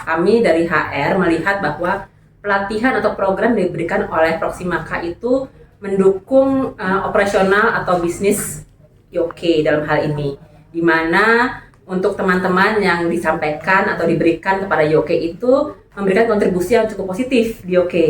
Kami dari HR melihat bahwa pelatihan atau program yang diberikan oleh Proximaka itu mendukung operasional atau bisnis Yoke dalam hal ini, di mana untuk teman-teman yang disampaikan atau diberikan kepada Yoke itu memberikan kontribusi yang cukup positif di Yoke.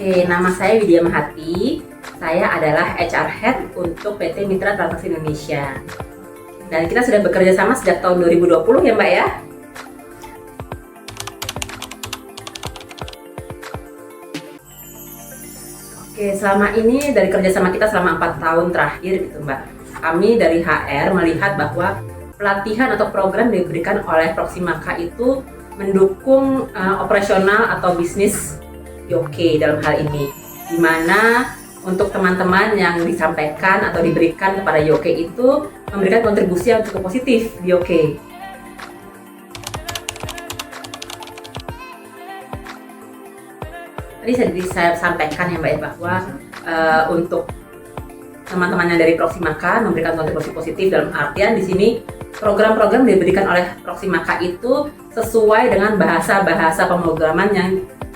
Oke, nama saya Widya Mahati. Saya adalah HR Head untuk PT Mitra Transaksi Indonesia. Dan kita sudah bekerja sama sejak tahun 2020 ya Mbak ya. Oke, selama ini dari kerjasama kita selama 4 tahun terakhir gitu Mbak. Kami dari HR melihat bahwa pelatihan atau program yang diberikan oleh Proximaka itu mendukung operasional atau bisnis Yoke dalam hal ini, di mana untuk teman-teman yang disampaikan atau diberikan kepada Yoke itu memberikan kontribusi yang cukup positif di Yoke. Tadi saya sampaikan ya Mbak ya, bahwa untuk teman-teman yang dari Proximaka memberikan kontribusi positif dalam artian di sini program-program yang diberikan oleh Proximaka itu sesuai dengan bahasa-bahasa pemrograman yang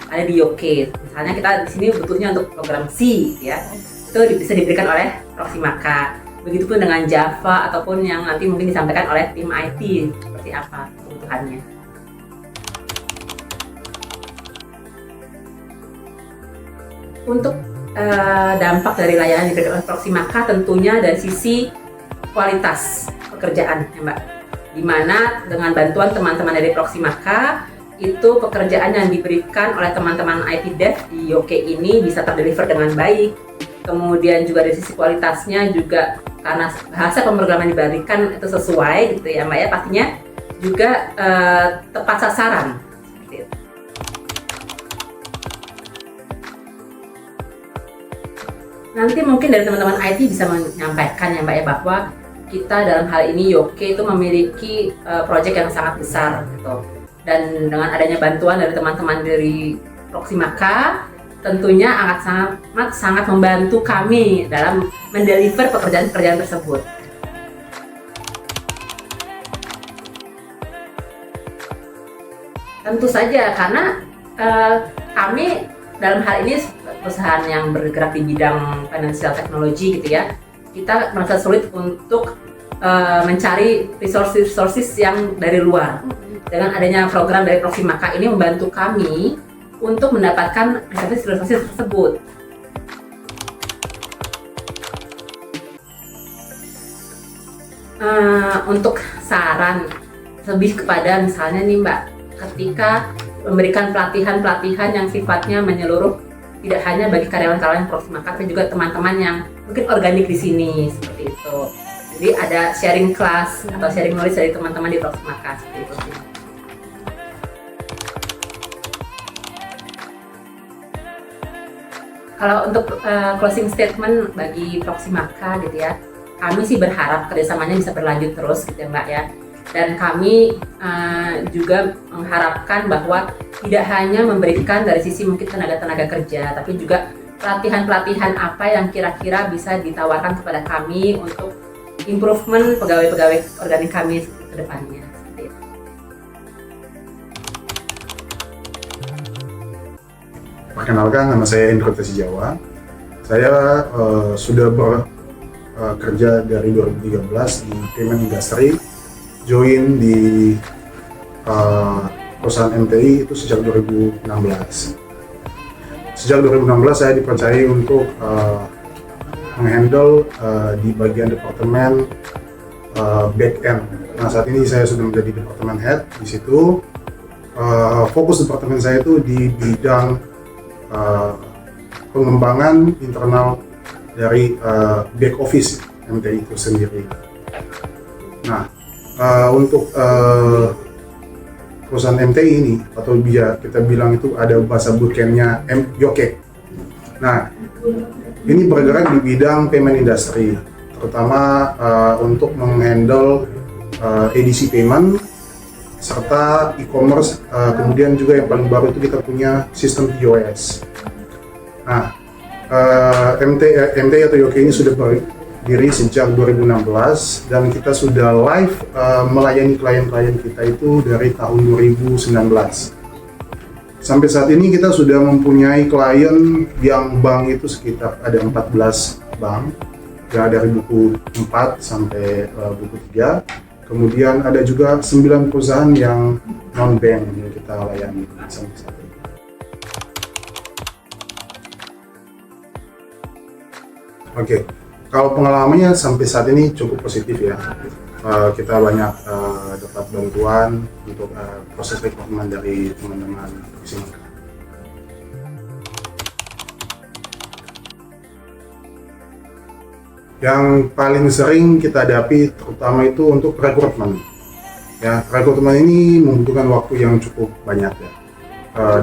ada di Yoke. Misalnya kita di sini butuhnya untuk program C ya, itu bisa diberikan oleh Proximaka. Begitupun dengan Java ataupun yang nanti mungkin disampaikan oleh tim IT seperti apa kebutuhannya. Untuk dampak dari layanan diberikan oleh Proximaka tentunya dari sisi kualitas pekerjaan ya Mbak. Dimana dengan bantuan teman-teman dari Proximaka itu pekerjaan yang diberikan oleh teman-teman IT Dev di Yoke ini bisa terdeliver dengan baik. Kemudian juga dari sisi kualitasnya juga karena bahasa pemrograman diberikan itu sesuai gitu ya Mbak ya, pastinya juga tepat sasaran. Nanti mungkin dari teman-teman IT bisa menyampaikan ya Mbak ya, bahwa kita dalam hal ini Yoke itu memiliki proyek yang sangat besar gitu. Dan dengan adanya bantuan dari teman-teman dari Proximaka tentunya sangat membantu kami dalam mendeliver pekerjaan-pekerjaan tersebut. Tentu saja karena kami dalam hal ini perusahaan yang bergerak di bidang financial technology gitu ya, kita merasa sulit untuk mencari resources yang dari luar. Dengan adanya program dari Proximaka ini membantu kami untuk mendapatkan resources tersebut. Untuk saran lebih kepada misalnya nih Mbak, ketika memberikan pelatihan yang sifatnya menyeluruh, tidak hanya bagi karyawan-karyawan Proximaka, tapi juga teman-teman yang mungkin organik di sini seperti itu. Jadi ada sharing class atau sharing knowledge dari teman-teman di Proximaka seperti itu. Kalau untuk closing statement bagi Proximaka gitu ya, kami sih berharap kerjasamanya bisa berlanjut terus gitu ya Mbak ya. Dan kami juga mengharapkan bahwa tidak hanya memberikan dari sisi mungkin tenaga kerja, tapi juga pelatihan apa yang kira-kira bisa ditawarkan kepada kami untuk improvement pegawai-pegawai organik kami ke depannya. Perkenalkan, nama saya Indro Tesijawa. Saya sudah bekerja dari 2013 di payment industry, join di perusahaan MTI itu sejak 2016. Sejak 2016 saya dipercayai untuk menghandle di bagian departemen back end. Nah, saat ini saya sudah menjadi departemen head di situ. Fokus departemen saya itu di bidang pengembangan internal dari back office MTI itu sendiri. Nah, untuk perusahaan MTI ini, atau kita bilang itu ada bahasa bootcampnya Yoke. Nah, ini bergerak di bidang payment industry, terutama untuk menghandle edisi payment serta e-commerce, kemudian juga yang paling baru itu kita punya sistem POS. Nah, MT atau Yoke ini sudah berdiri sejak 2016 dan kita sudah live melayani klien-klien kita itu dari tahun 2019. Sampai saat ini kita sudah mempunyai klien yang bank itu sekitar ada 14 bank, ya dari buku 4 sampai buku 3. Kemudian ada juga 9 perusahaan yang non-bank yang kita layani sampai saat ini. Oke, kalau pengalamannya sampai saat ini cukup positif ya. Kita banyak dapat bantuan untuk proses rekrutmen dari teman-teman Proximaka. Yang paling sering kita hadapi terutama itu untuk rekrutmen. Ya, rekrutmen ini membutuhkan waktu yang cukup banyak ya,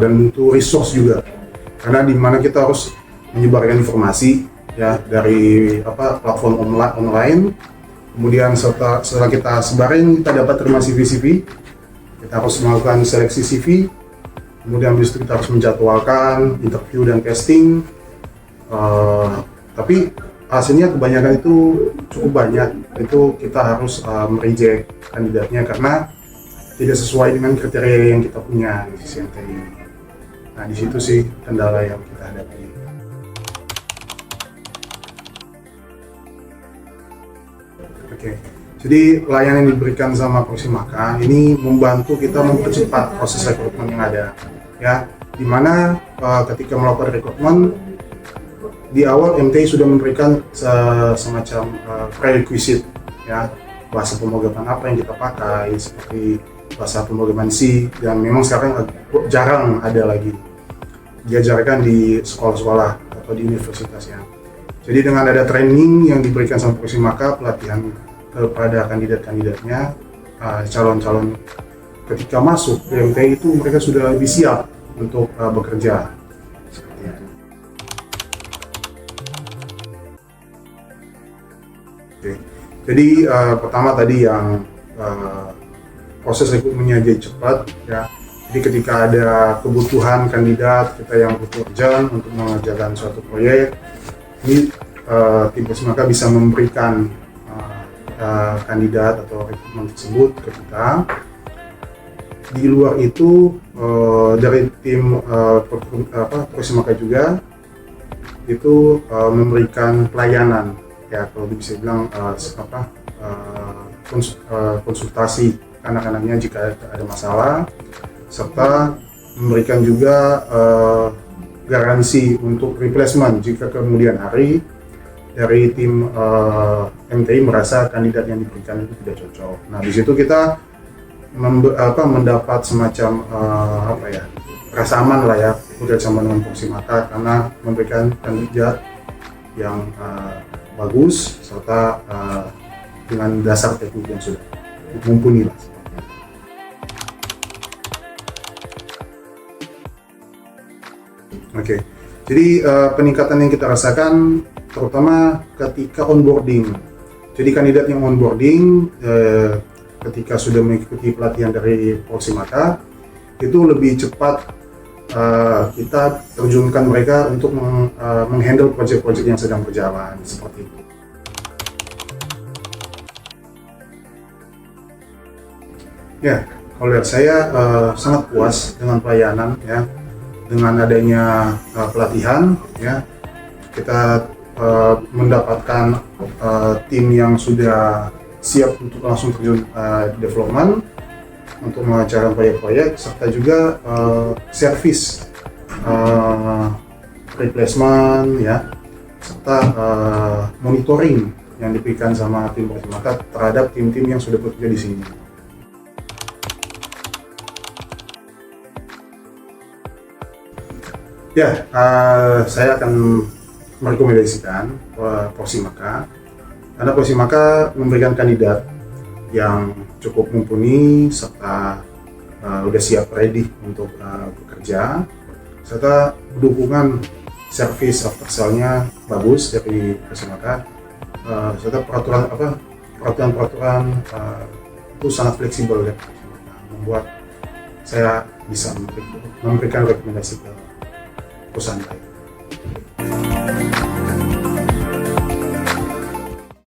dan butuh resource juga. Karena di mana kita harus menyebarkan informasi ya dari platform online. Kemudian setelah kita sebarin, kita dapat terima CV, kita harus melakukan seleksi CV. Kemudian habis itu kita harus menjadwalkan interview dan casting. Tapi hasilnya kebanyakan itu cukup banyak, itu kita harus mereject kandidatnya karena tidak sesuai dengan kriteria yang kita punya di sisi MTI. Nah, di situ sih kendala yang kita hadapi. Oke, jadi layanan yang diberikan sama Proximaka ini membantu kita mempercepat proses rekrutmen yang ada, ya. Dimana ketika melakukan rekrutmen di awal MTI sudah memberikan semacam prerequisite, ya, bahasa pemrograman apa yang kita pakai seperti bahasa pemrograman C, dan memang sekarang jarang ada lagi diajarkan di sekolah-sekolah atau di universitasnya. Jadi dengan ada training yang diberikan sama Proximaka, pelatihan kepada kandidat-kandidatnya, calon-calon ketika masuk ke MTI itu mereka sudah lebih siap untuk bekerja. Seperti itu. Oke. Jadi pertama tadi yang proses rekrutmennya jadi cepat, ya. Jadi ketika ada kebutuhan kandidat kita yang butuh urgent untuk mengerjakan suatu proyek, ini tim Proximaka bisa memberikan kandidat atau rekrutmen tersebut ke kita. Di luar itu dari tim Proximaka juga itu memberikan pelayanan, ya kalau bisa bilang konsultasi anak-anaknya jika ada masalah, serta memberikan juga garansi untuk replacement jika kemudian hari dari tim MTI merasa kandidat yang diberikan itu tidak cocok. Nah, di situ kita mendapat semacam rasa aman lah ya bekerjasama dengan Proximaka karena memberikan kandidat yang bagus serta dengan dasar teknik yang sudah mumpuni lah. Oke, jadi peningkatan yang kita rasakan terutama ketika onboarding. Jadi kandidat yang onboarding ketika sudah mengikuti pelatihan dari Proximaka itu lebih cepat kita terjunkan mereka untuk menghandle proyek-proyek yang sedang berjalan seperti itu. Ya, kalau lihat saya sangat puas dengan pelayanan ya. Dengan adanya pelatihan ya, kita mendapatkan tim yang sudah siap untuk langsung terjun development untuk mengerjakan proyek-proyek, serta juga service replacement ya, serta monitoring yang diberikan sama tim Proximaka terhadap tim-tim yang sudah bekerja di sini. Ya, saya akan merekomendasikan Proximaka karena Proximaka memberikan kandidat yang cukup mumpuni serta udah siap ready untuk bekerja, serta dukungan service after sale-nya bagus dari Proximaka, serta peraturan itu sangat fleksibel ya, membuat saya bisa memberikan rekomendasi ke perusahaan lain.